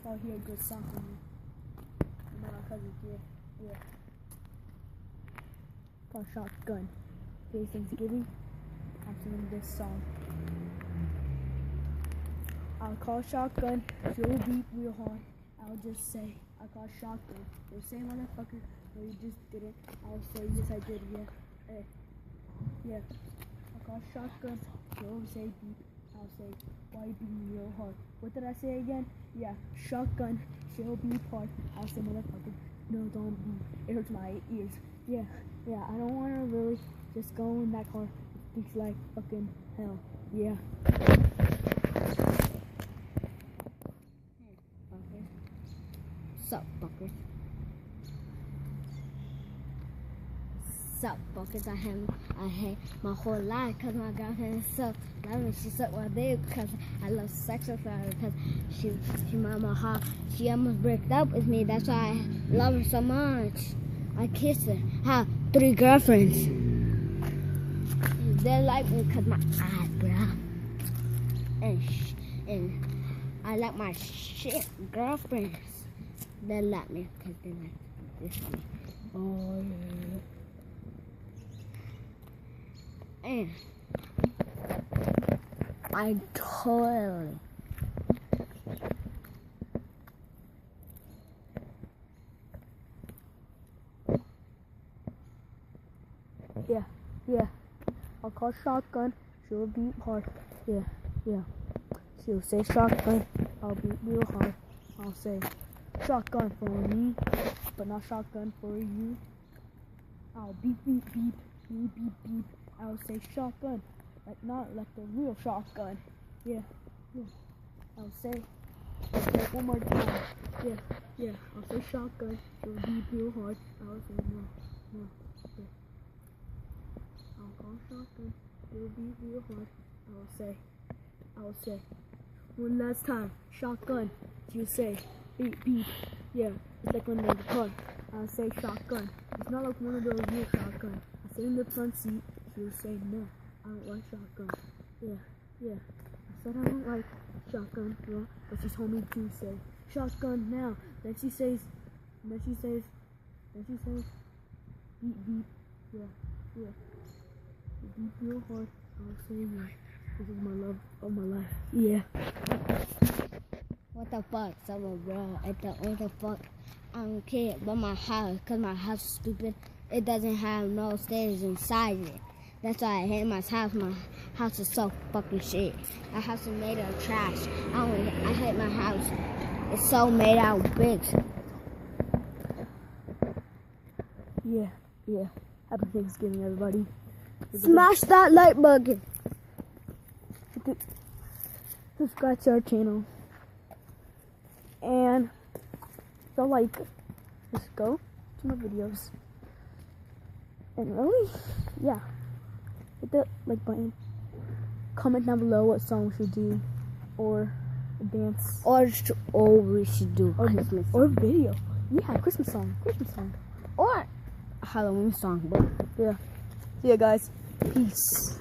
I'll hear a good song from you. My cousin, yeah. Called Shotgun. Today's Thanksgiving. I'm singing this song. I'll call shotgun, she'll beat real hard. I'll just say, I call shotgun. You'll say, motherfucker, no you just didn't. I'll say, yes I did, yeah. Yeah. I'll call shotgun, she'll say beat. I'll say, why you beating real hard? What did I say again? Yeah, shotgun, she'll beat hard. I'll say, motherfucker, no don't beat. It hurts my ears. Yeah, I don't want to really just go in that car. It speaks like fucking hell. Yeah. Sup, fuckers. Sup, fuckers. I hate my whole life because my girlfriend is so loving. She sucked my dick because I love sex with her because she my heart. She almost broke up with me. That's why I love her so much. I kiss her. I have 3 girlfriends. They like me because my eyebrow. And I like my shit girlfriends. They like me because they like this one. Oh yeah. And I totally Yeah. I'll call shotgun, she'll beat hard. Yeah. She'll say shotgun, I'll beat real hard. I'll say shotgun for me, but not shotgun for you. I'll beep. I'll say shotgun, not like the real shotgun. Yeah. I'll say one more time. Yeah. I'll say shotgun, she'll beat real hard. I'll say no. Yeah. I'll call shotgun, she'll beat real hard. I'll say one last time, shotgun. She'll say beep. Yeah, it's like when they're in the car. I'll say shotgun. It's not like one of those real shotgun. I sit in the front seat. She'll say no, I don't like shotgun. Yeah. I said I don't like shotgun, well, but she told me to say shotgun now. Then she says beep. Yeah. Beep real hard. I'll say yeah. This is my love of my life. Yeah. What the fuck, someone bro? What the fuck? I don't care about my house, cause my house is stupid. It doesn't have no stairs inside it. That's why I hate my house. My house is so fucking shit. My house is made out of trash. I hate my house. It's so made out of bricks. Yeah. Happy Thanksgiving, everybody. Smash that like button. Subscribe to our channel. And so just go to my videos. And really, yeah. Hit the like button. Comment down below what song we should do. Or a dance. Or we should do Christmas. Or video. Yeah, Christmas song. Or a Halloween song. But yeah. See ya guys. Peace.